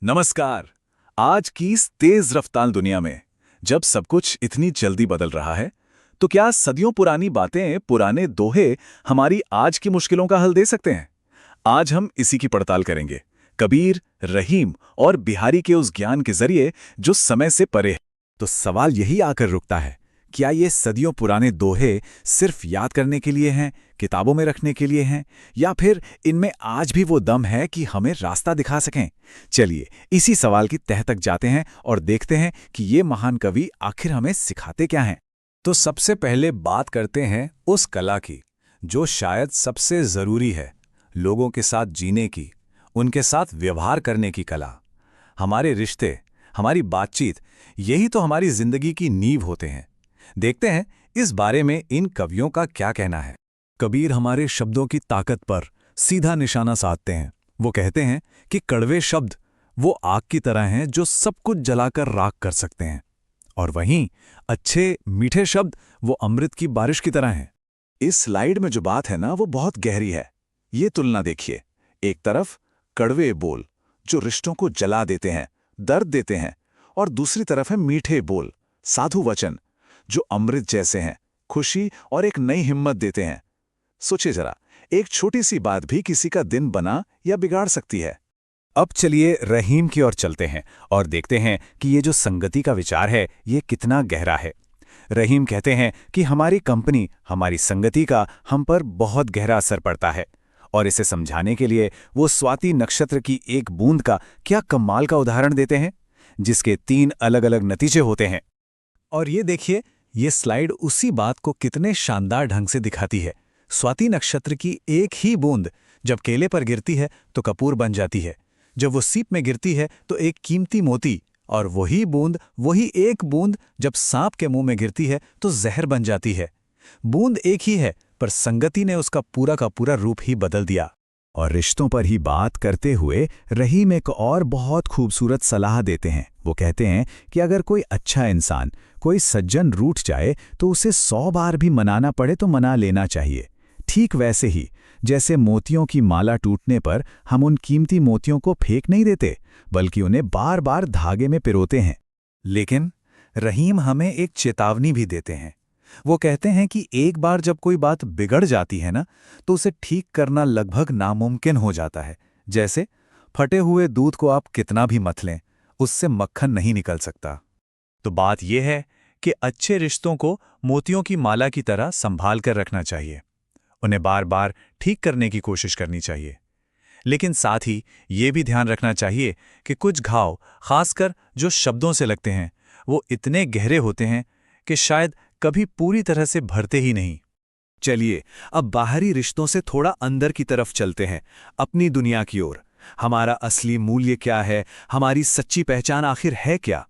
नमस्कार। आज की इस तेज रफ्तार दुनिया में जब सब कुछ इतनी जल्दी बदल रहा है, तो क्या सदियों पुरानी बातें, पुराने दोहे हमारी आज की मुश्किलों का हल दे सकते हैं? आज हम इसी की पड़ताल करेंगे। कबीर, रहीम और बिहारी के उस ज्ञान के जरिए जो समय से परे है। तो सवाल यही आकर रुकता है, क्या ये सदियों पुराने दोहे सिर्फ याद करने के लिए हैं, किताबों में रखने के लिए हैं, या फिर इनमें आज भी वो दम है कि हमें रास्ता दिखा सकें? चलिए इसी सवाल की तह तक जाते हैं और देखते हैं कि ये महान कवि आखिर हमें सिखाते क्या हैं। तो सबसे पहले बात करते हैं उस कला की जो शायद सबसे जरूरी है, लोगों के साथ जीने की, उनके साथ व्यवहार करने की कला। हमारे रिश्ते, हमारी बातचीत, यही तो हमारी जिंदगी की नींव होते हैं। देखते हैं इस बारे में इन कवियों का क्या कहना है। कबीर हमारे शब्दों की ताकत पर सीधा निशाना साधते हैं। वो कहते हैं कि कड़वे शब्द वो आग की तरह हैं जो सब कुछ जलाकर राख कर सकते हैं, और वहीं अच्छे मीठे शब्द वो अमृत की बारिश की तरह हैं। इस स्लाइड में जो बात है ना, वो बहुत गहरी है। ये तुलना देखिए, एक तरफ कड़वे बोल जो रिश्तों को जला देते हैं, दर्द देते हैं, और दूसरी तरफ है मीठे बोल, साधु वचन जो अमृत जैसे हैं, खुशी और एक नई हिम्मत देते हैं। सोचिए जरा, एक छोटी सी बात भी किसी का दिन बना या बिगाड़ सकती है। अब चलिए रहीम की ओर चलते हैं और देखते हैं कि ये जो संगति का विचार है, ये कितना गहरा है। रहीम कहते हैं कि हमारी कंपनी, हमारी संगति का हम पर बहुत गहरा असर पड़ता है, और इसे समझाने के लिए वो स्वाति नक्षत्र की एक बूंद का क्या कमाल का उदाहरण देते हैं, जिसके 3 अलग अलग नतीजे होते हैं। और ये देखिए, ये स्लाइड उसी बात को कितने शानदार ढंग से दिखाती है। स्वाति नक्षत्र की एक ही बूंद जब केले पर गिरती है तो कपूर बन जाती है, जब वो सीप में गिरती है तो एक कीमती मोती, और वही एक बूंद जब सांप के मुंह में गिरती है तो जहर बन जाती है। बूंद एक ही है, पर संगति ने उसका पूरा का पूरा रूप ही बदल दिया। और रिश्तों पर ही बात करते हुए रहीम एक और बहुत खूबसूरत सलाह देते हैं। वो कहते हैं कि अगर कोई अच्छा इंसान, कोई सज्जन रूठ जाए तो उसे 100 बार भी मनाना पड़े तो मना लेना चाहिए। ठीक वैसे ही जैसे मोतियों की माला टूटने पर हम उन कीमती मोतियों को फेंक नहीं देते, बल्कि उन्हें बार बार धागे में पिरोते हैं। लेकिन रहीम हमें एक चेतावनी भी देते हैं। वो कहते हैं कि एक बार जब कोई बात बिगड़ जाती है ना, तो उसे ठीक करना लगभग नामुमकिन हो जाता है। जैसे फटे हुए दूध को आप कितना भी मथ लें, उससे मक्खन नहीं निकल सकता। तो बात यह है कि अच्छे रिश्तों को मोतियों की माला की तरह संभाल कर रखना चाहिए। उन्हें बार बार ठीक करने की कोशिश करनी चाहिए, लेकिन साथ ही ये भी ध्यान रखना चाहिए कि कुछ घाव, खासकर जो शब्दों से लगते हैं, वो इतने गहरे होते हैं कि शायद कभी पूरी तरह से भरते ही नहीं। चलिए अब बाहरी रिश्तों से थोड़ा अंदर की तरफ चलते हैं, अपनी दुनिया की ओर। हमारा असली मूल्य क्या है, हमारी सच्ची पहचान आखिर है क्या?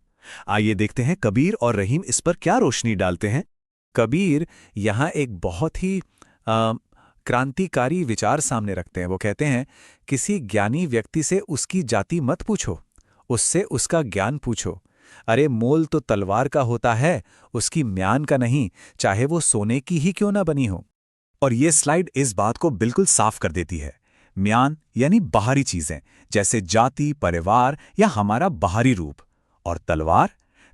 आइए देखते हैं कबीर और रहीम इस पर क्या रोशनी डालते हैं। कबीर यहाँ एक बहुत ही क्रांतिकारी विचार सामने रखते हैं। वो कहते हैं, किसी ज्ञानी व्यक्ति से उसकी जाति मत पूछो, उससे उसका ज्ञान पूछो। अरे मोल तो तलवार का होता है, उसकी म्यान का नहीं, चाहे वो सोने की ही क्यों ना बनी हो। और ये स्लाइड इस बात को बिल्कुल साफ कर देती है। म्यान यानी बाहरी चीजें, जैसे जाति, परिवार या हमारा बाहरी रूप। और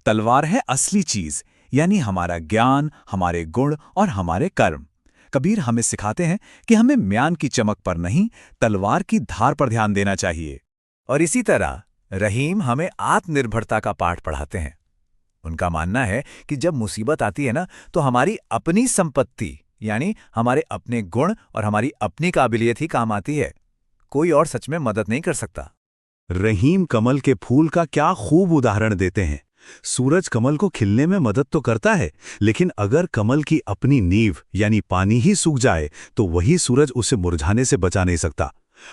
तलवार है असली चीज, यानी हमारा ज्ञान, हमारे गुण और हमारे कर्म। कबीर हमें सिखाते हैं कि हमें म्यान की चमक पर नहीं, तलवार की धार पर ध्यान देना चाहिए। और इसी तरह रहीम हमें आत्मनिर्भरता का पाठ पढ़ाते हैं। उनका मानना है कि जब मुसीबत आती है ना, तो हमारी अपनी संपत्ति, यानी हमारे अपने गुण और हमारी अपनी काबिलियत ही काम आती है। कोई और सच में मदद नहीं कर सकता। रहीम कमल के फूल का क्या खूब उदाहरण देते हैं। सूरज कमल को खिलने में मदद तो करता है, लेकिन अगर कमल की अपनी नींव यानी पानी ही सूख जाए तो वही सूरज उसे मुरझाने से बचा नहीं सकता।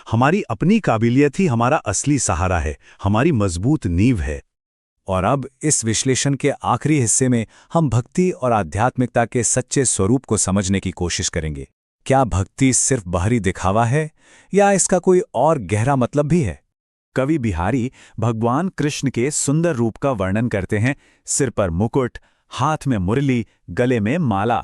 हमारी अपनी काबिलियत ही हमारा असली सहारा है, हमारी मजबूत नींव है। और अब इस विश्लेषण के आखिरी हिस्से में हम भक्ति और आध्यात्मिकता के सच्चे स्वरूप को समझने की कोशिश करेंगे। क्या भक्ति सिर्फ बाहरी दिखावा है, या इसका कोई और गहरा मतलब भी है? कवि बिहारी भगवान कृष्ण के सुंदर रूप का वर्णन करते हैं। सिर पर मुकुट, हाथ में मुरली, गले में माला।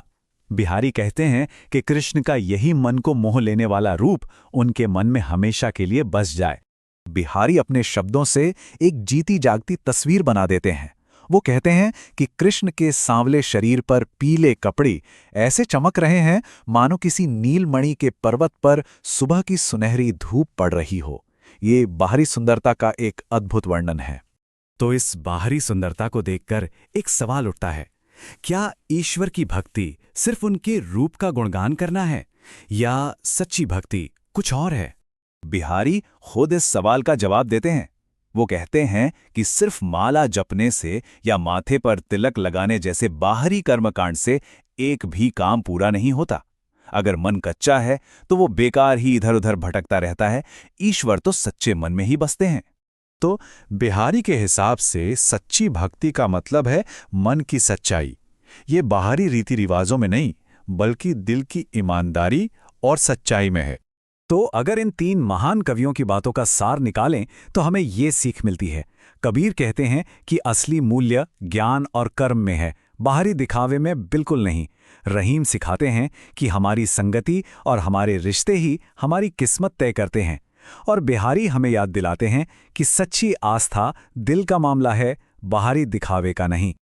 बिहारी कहते हैं कि कृष्ण का यही मन को मोह लेने वाला रूप उनके मन में हमेशा के लिए बस जाए। बिहारी अपने शब्दों से एक जीती जागती तस्वीर बना देते हैं। वो कहते हैं कि कृष्ण के सांवले शरीर पर पीले कपड़े ऐसे चमक रहे हैं मानो किसी नीलमणि के पर्वत पर सुबह की सुनहरी धूप पड़ रही हो। ये बाहरी सुंदरता का एक अद्भुत वर्णन है। तो इस बाहरी सुंदरता को देखकर एक सवाल उठता है, क्या ईश्वर की भक्ति सिर्फ उनके रूप का गुणगान करना है या सच्ची भक्ति कुछ और है? बिहारी खुद इस सवाल का जवाब देते हैं। वो कहते हैं कि सिर्फ माला जपने से या माथे पर तिलक लगाने जैसे बाहरी कर्मकांड से एक भी काम पूरा नहीं होता। अगर मन कच्चा है तो वो बेकार ही इधर उधर भटकता रहता है। ईश्वर तो सच्चे मन में ही बसते हैं। तो बिहारी के हिसाब से सच्ची भक्ति का मतलब है मन की सच्चाई। ये बाहरी रीति रिवाजों में नहीं, बल्कि दिल की ईमानदारी और सच्चाई में है। तो अगर इन तीन महान कवियों की बातों का सार निकालें तो हमें ये सीख मिलती है। कबीर कहते हैं कि असली मूल्य ज्ञान और कर्म में है, बाहरी दिखावे में बिल्कुल नहीं। रहीम सिखाते हैं कि हमारी संगति और हमारे रिश्ते ही हमारी किस्मत तय करते हैं। और बिहारी हमें याद दिलाते हैं कि सच्ची आस्था दिल का मामला है, बाहरी दिखावे का नहीं।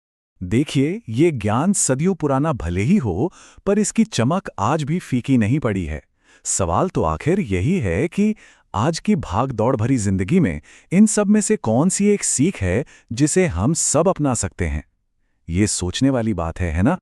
देखिए, ये ज्ञान सदियों पुराना भले ही हो, पर इसकी चमक आज भी फीकी नहीं पड़ी है। सवाल तो आखिर यही है कि आज की भाग दौड़ भरी जिंदगी में इन सब में से कौन सी एक सीख है जिसे हम सब अपना सकते हैं। ये सोचने वाली बात है ना?